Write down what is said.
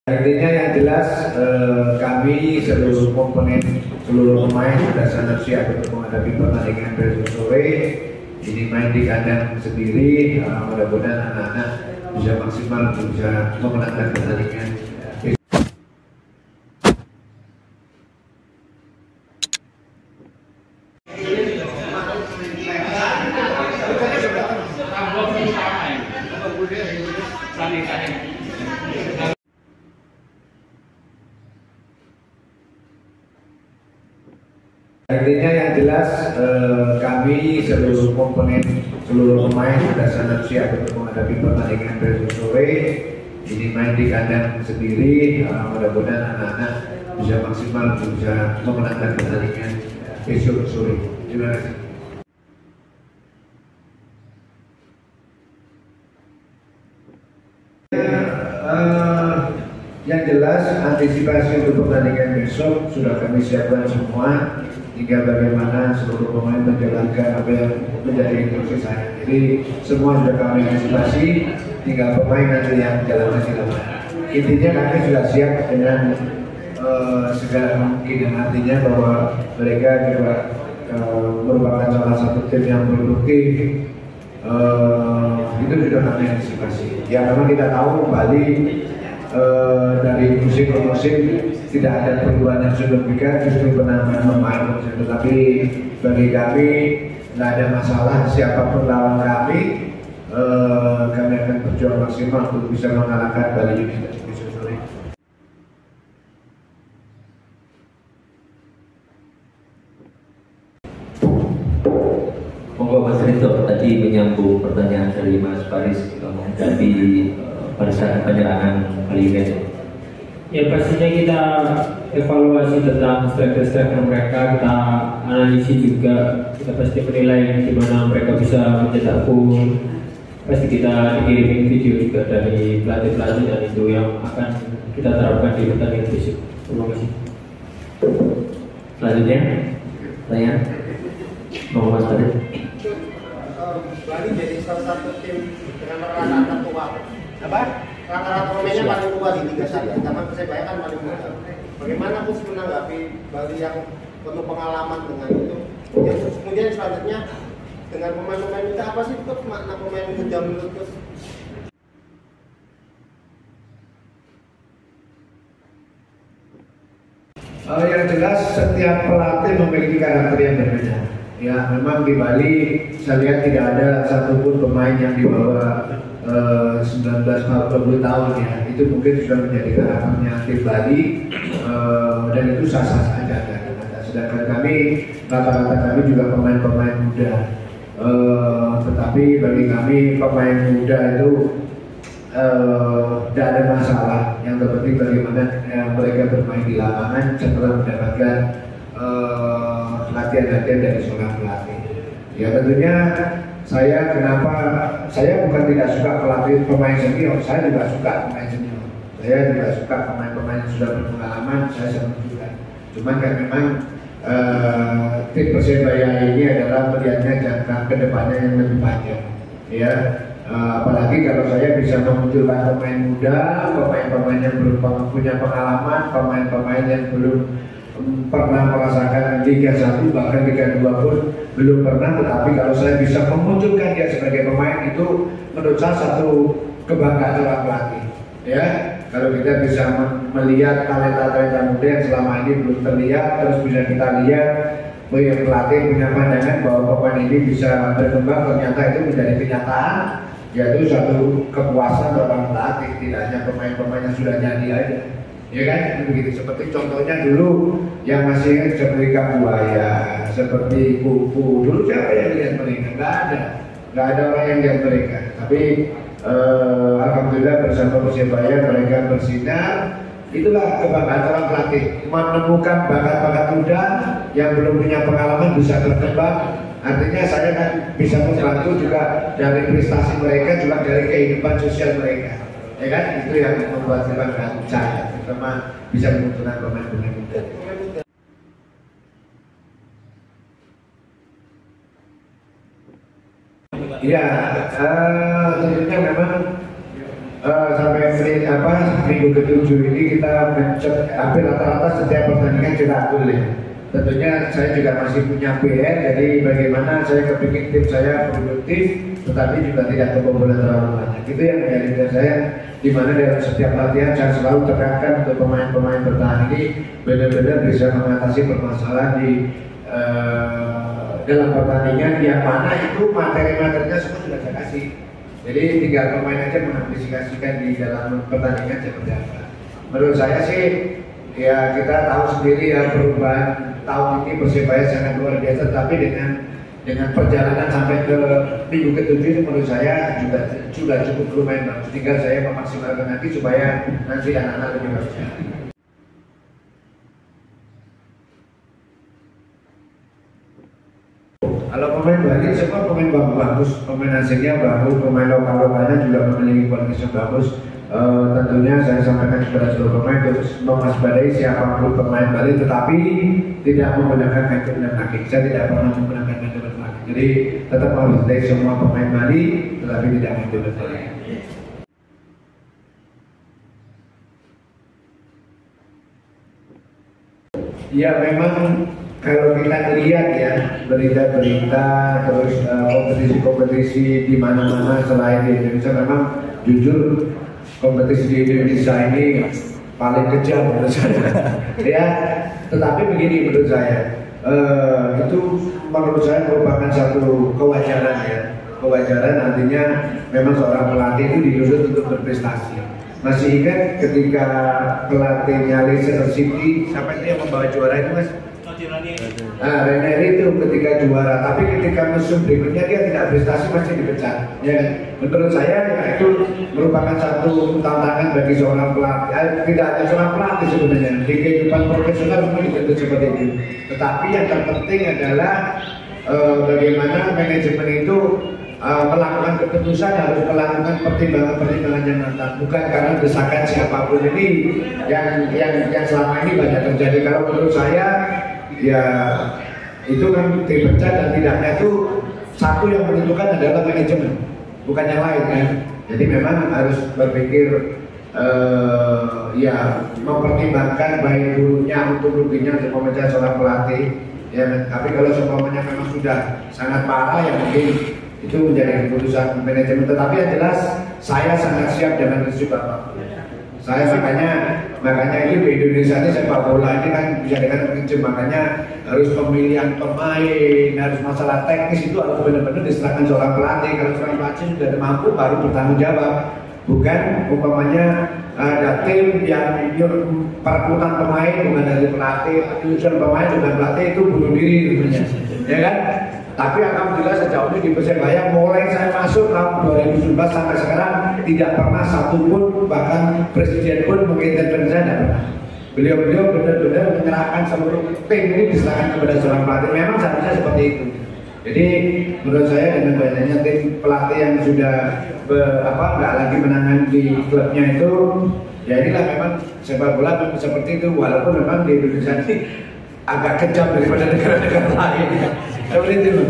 Intinya yang jelas kami seluruh komponen, seluruh pemain sudah sangat siap untuk menghadapi pertandingan besok sore. Ini main di kandang sendiri, mudah-mudahan anak-anak bisa maksimal untuk bisa memenangkan pertandingan. Intinya yang jelas kami seluruh komponen, seluruh pemain sudah sangat siap untuk menghadapi pertandingan besok sore. Ini main di kandang sendiri, mudah-mudahan anak-anak bisa maksimal untuk bisa memenangkan pertandingan besok sore. Terima kasih. Yang jelas antisipasi untuk pertandingan besok sudah kami siapkan semua. Tinggal bagaimana seluruh pemain menjalankan apa yang menjadi instruksi saya. Jadi semua sudah kami antisipasi, tinggal pemain nanti yang menjalankan di lapangan. Intinya kami sudah siap dengan segala kemungkinan, artinya bahwa mereka juga merupakan salah satu tim yang produktif. Itu sudah kami antisipasi. Ya memang kita tahu Bali dari musim ke musim tidak ada perubahan yang signifikan, justru penambahan pemain. Tetapi bagi kami tidak ada masalah siapapun lawan kami, kami akan berjuang maksimal untuk bisa mengalahkan Bali United besok sore. Monggo Mas Rito, tadi menyambung pertanyaan dari Mas Faris menghadapi pada saat penyerangan Bali United. Ya pastinya kita evaluasi tentang striker-striker mereka, kita analisis juga, kita pasti menilai gimana mereka bisa mencetak gol. Pasti kita dikirimin video juga dari pelatih-pelatih dan itu yang akan kita terapkan di pertandingan besok. Terima kasih. Selanjutnya, saya mau Mas Farid. Bali jadi salah satu tim dengan rata-rata tua. Apa? Rata-rata pemainnya paling tua di Liga 1. Karena Persebaya kan paling muda. Bagaimana Coach menanggapi Bali yang penuh pengalaman dengan itu? Kemudian selanjutnya dengan pemain-pemain muda apa sih Coach makna pemain muda menurut Coach? Yang jelas setiap pelatih memiliki karakter yang berbeda. Ya memang di Bali saya lihat tidak ada satupun pemain yang di bawah 19-20 tahun ya. Itu mungkin sudah menjadi karakternya tim Bali dan itu sah-sah saja. Sedangkan kami rata-rata kami juga pemain-pemain muda. Tetapi bagi kami pemain muda itu tidak ada masalah. Yang terpenting bagaimana mereka bermain di lapangan setelah mendapatkan latihan-latihan dari seorang pelatih. Ya tentunya saya bukan tidak suka pelatih pemain senior, saya juga suka pemain senior. Saya juga suka pemain-pemain yang sudah berpengalaman, saya senang juga. Cuman kan memang tim Persebaya ini adalah melihatnya jangka ke depannya yang lebih panjang. Ya, apalagi kalau saya bisa memunculkan pemain muda, pemain-pemain yang belum punya pengalaman, pemain-pemain yang belum pernah merasakan Liga 1 bahkan Liga 2 pun belum pernah, tetapi kalau saya bisa memunculkan dia sebagai pemain itu menurut saya satu kebanggaan seorang pelatih. Ya, kalau kita bisa melihat talenta-talenta muda yang selama ini belum terlihat, terus bisa kita lihat pelatih punya pandangan bahwa pemain ini bisa berkembang, ternyata itu menjadi kenyataan, yaitu satu kepuasan seorang pelatih, tidak hanya pemain-pemain yang sudah jadi aja. Ya kan, begitu. Seperti contohnya dulu yang masih ingat seperti Kabuaya, seperti Kupu. Dulu siapa yang lihat mereka? Nggak ada orang yang lihat mereka. Tapi alhamdulillah bersama Persebaya mereka bersinar. Itulah kebanggaan orang pelatih, menemukan bakat-bakat muda yang belum punya pengalaman bisa berkembang. Artinya saya kan bisa membantu juga dari prestasi mereka, juga dari kehidupan sosial mereka. Ya kan, itu yang membuat kebanggaan saya, terutama bisa menguntungkan pemain-pemain muda. Ya, tentunya memang sampai minggu ke-7 ini kita hampir rata-rata setiap pertandingan cetak gol ya. Tentunya saya juga masih punya PR, jadi bagaimana saya kepingin tim saya produktif tetapi juga tidak kebobolan terlalu banyak. Itu yang menjadi PR saya, di mana dalam setiap latihan saya selalu tekankan untuk pemain-pemain bertahan ini benar-benar bisa mengatasi permasalahan di dalam pertandingan yang mana itu materi-materinya semua sudah saya kasih. Jadi tinggal pemain aja mengaplikasikan di dalam pertandingan seperti apa. Menurut saya sih ya kita tahu sendiri ya perubahan tahun ini Persebaya sangat luar biasa, tapi dengan perjalanan sampai ke minggu ke-7 itu menurut saya juga cukup lumayan bagus. Tinggal saya memaksimalkan nanti supaya nanti anak-anak lebih bagus. Kalau pemain Bali semua pemain bagus, pemain asingnya bagus, pemain lokalnya juga memiliki kualitas yang bagus. Tentunya saya sampaikan kepada seluruh pemain untuk mewaspadai siapapun pemain Bali, tetapi tidak menggunakan kaki dan kaki. Saya tidak pernah menggunakan kaki dan kaki. Jadi tetap mewaspadai semua pemain Bali, tetapi tidak menggunakan kaki. Ya memang kalau kita lihat ya berita-berita terus kompetisi-kompetisi di mana-mana selain di Indonesia, memang jujur kompetisi di Indonesia ini paling kejam menurut saya. Ya, tetapi begini menurut saya, itu menurut saya merupakan satu kewajaran ya. Kewajaran artinya memang seorang pelatih itu dituntut untuk berprestasi. Masih ingat ketika pelatihnya Leicester City sampai dia membawa juara itu mas? Nah, Ranieri itu ketika juara, tapi ketika musim berikutnya dia tidak prestasi masih dipecat. Ya, menurut saya ya, itu merupakan satu tantangan bagi seorang pelatih. Tidak hanya seorang pelatih sebenarnya di kehidupan profesional memang dituntut seperti itu. Tetapi yang terpenting adalah bagaimana manajemen itu melakukan keputusan, harus melakukan pertimbangan-pertimbangan yang matang, bukan karena desakan siapapun ini yang selama ini banyak terjadi. Kalau menurut saya ya itu kan dipecat dan tidaknya itu satu yang menentukan adalah manajemen, bukan yang lain kan. Jadi memang harus berpikir ya mempertimbangkan baik buruknya untuk ruginya untuk memecat seorang pelatih. Ya, tapi kalau semuanya memang sudah sangat parah ya mungkin itu menjadi keputusan manajemen. Tetapi yang jelas saya sangat siap dengan prinsip apapun. Saya makanya ini di Indonesia ini sepak bola ini kan bisa dikatakan kecil, makanya harus pemilihan pemain, harus masalah teknis itu harus benar-benar diserahkan seorang pelatih. Kalau seorang pelatih sudah mampu baru bertanggung jawab, bukan umpamanya ada tim yang perekrutan pemain bukan dari pelatih, penyusunan pemain bukan pelatih, itu bunuh diri namanya, ya kan? Tapi alhamdulillah sejauh ini di Persebaya mulai saya masuk tahun 2019 sampai sekarang tidak pernah satupun bahkan presiden pun mengintervensi saya, tidak pernah. Beliau benar-benar menyerahkan seluruh tim ini diserahkan kepada seorang pelatih. Memang seharusnya seperti itu. Jadi menurut saya dengan banyaknya tim pelatih yang sudah nggak lagi menangani di klubnya itu, ya inilah memang sepak bola memang seperti itu. Walaupun memang di Indonesia ini agak kejam daripada negara-negara lain. Seperti itu.